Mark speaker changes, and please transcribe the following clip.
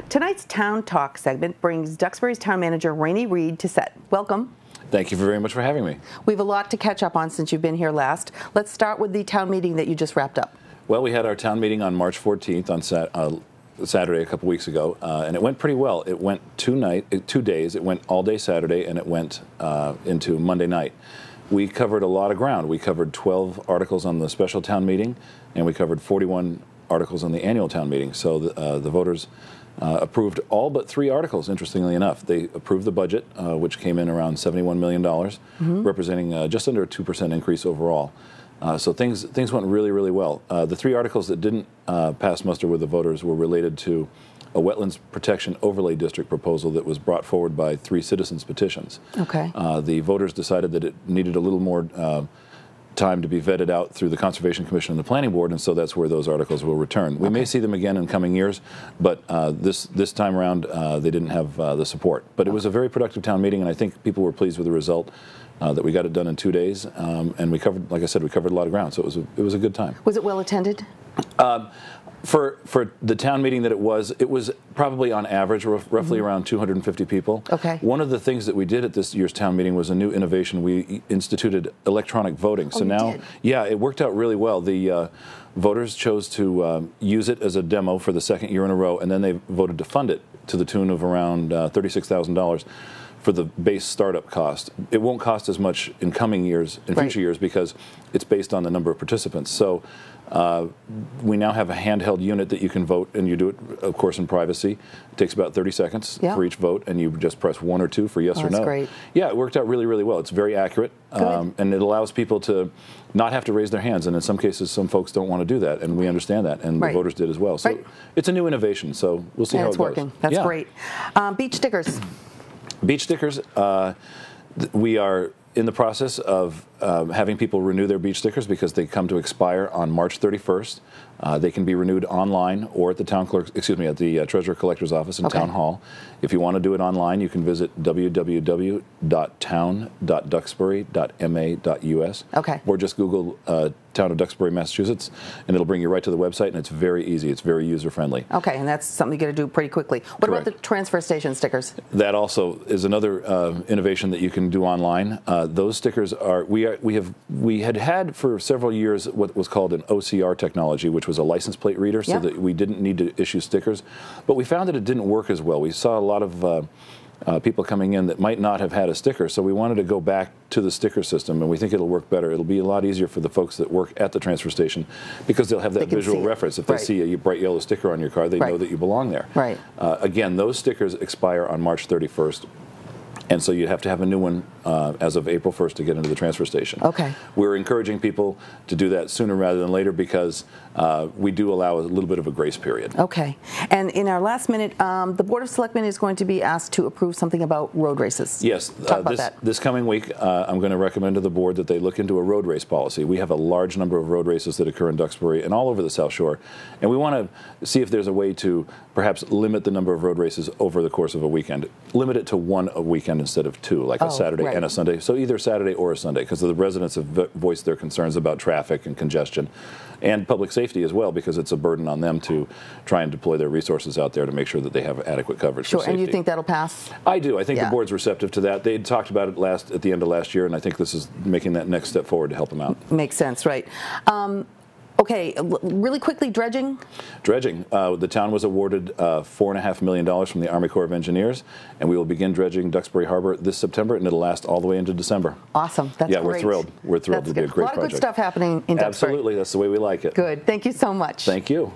Speaker 1: Tonight's Town Talk segment brings Duxbury's town manager, Rene Read, to set. Welcome.
Speaker 2: Thank you very much for having me.
Speaker 1: We have a lot to catch up on since you've been here last. Let's start with the town meeting that you just wrapped up.
Speaker 2: Well, we had our town meeting on March 14th on Saturday a couple weeks ago, and it went pretty well. It went 2 days. It went all day Saturday, and it went into Monday night. We covered a lot of ground. We covered 12 articles on the special town meeting, and we covered 41 articles on the annual town meeting. So the voters approved all but 3 articles, interestingly enough. They approved the budget, which came in around $71 million, representing just under a 2% increase overall. So things went really, really well. The 3 articles that didn't pass muster with the voters were related to a wetlands protection overlay district proposal that was brought forward by 3 citizens' petitions.
Speaker 1: Okay.
Speaker 2: The voters decided that it needed a little more time to be vetted out through the Conservation Commission and the Planning Board, and so that's where those articles will return. We may see them again in coming years, but this time around they didn't have the support. But it was a very productive town meeting, and I think people were pleased with the result. That we got it done in 2 days, and we covered, like I said, we covered a lot of ground, so it was a good time.
Speaker 1: Was it well attended?
Speaker 2: For the town meeting that it was probably on average roughly around 250 people.
Speaker 1: Okay.
Speaker 2: One of the things that we did at this year's town meeting was a new innovation. We instituted electronic voting. So now, yeah, it worked out really well. The voters chose to use it as a demo for the 2nd year in a row, and then they voted to fund it to the tune of around $36,000. For the base startup cost. It won't cost as much in coming years, in future years, because it's based on the number of participants. So we now have a handheld unit that you can vote, and you do it, of course, in privacy. It takes about 30 seconds for each vote, and you just press 1 or 2 for yes or no.
Speaker 1: That's great.
Speaker 2: Yeah, it worked out really, really well. It's very accurate, and it allows people to not have to raise their hands. And in some cases, some folks don't want to do that, and we understand that, and the voters did as well. So it's a new innovation, so we'll see how it goes.
Speaker 1: It's working. That's great. Beach stickers.
Speaker 2: Beach stickers, we are in the process of having people renew their beach stickers because they come to expire on March 31st. They can be renewed online or at the at the Treasurer Collector's Office in Town Hall. If you want to do it online, you can visit www.town.duxbury.ma.us. Or just Google Town of Duxbury, Massachusetts, and it'll bring you right to the website, and it's very easy. It's very user-friendly.
Speaker 1: Okay, and that's something you got to do pretty quickly. What about the transfer station stickers?
Speaker 2: That also is another innovation that you can do online. Those stickers are we had for several years what was called an OCR technology, which was a license plate reader, so that we didn't need to issue stickers. But we found that it didn't work as well. We saw a lot of people coming in that might not have had a sticker, so we wanted to go back to the sticker system, and we think it'll work better. It'll be a lot easier for the folks that work at the transfer station because they'll have that visual reference. If they see a bright yellow sticker on your car, they know that you belong there. Again, those stickers expire on March 31st. And so you have to have a new one as of April 1st to get into the transfer station. We're encouraging people to do that sooner rather than later because we do allow a little bit of a grace period.
Speaker 1: And in our last minute, the Board of Selectmen is going to be asked to approve something about road races.
Speaker 2: Yes.
Speaker 1: Talk about that.
Speaker 2: This coming week, I'm going to recommend to the board that they look into a road race policy. We have a large number of road races that occur in Duxbury and all over the South Shore, and we want to see if there's a way to perhaps limit the number of road races over the course of a weekend. Limit it to 1 a weekend instead of 2, like a Saturday and a Sunday. So either Saturday or a Sunday, because the residents have voiced their concerns about traffic and congestion and public safety as well, because it's a burden on them to try and deploy their resources out there to make sure that they have adequate coverage for safety.
Speaker 1: And you think that'll pass?
Speaker 2: I do. I think the board's receptive to that. They talked about it at the end of last year, and I think this is making that next step forward to help them out.
Speaker 1: Makes sense, right. Okay, really quickly, dredging?
Speaker 2: Dredging. The town was awarded $4.5 million from the Army Corps of Engineers, and we will begin dredging Duxbury Harbor this September, and it'll last all the way into December.
Speaker 1: Awesome. That's great.
Speaker 2: Yeah, we're thrilled. We're thrilled to be a great project.
Speaker 1: A lot of good stuff happening in Duxbury.
Speaker 2: Absolutely. That's the way we like it.
Speaker 1: Good. Thank you so much.
Speaker 2: Thank you.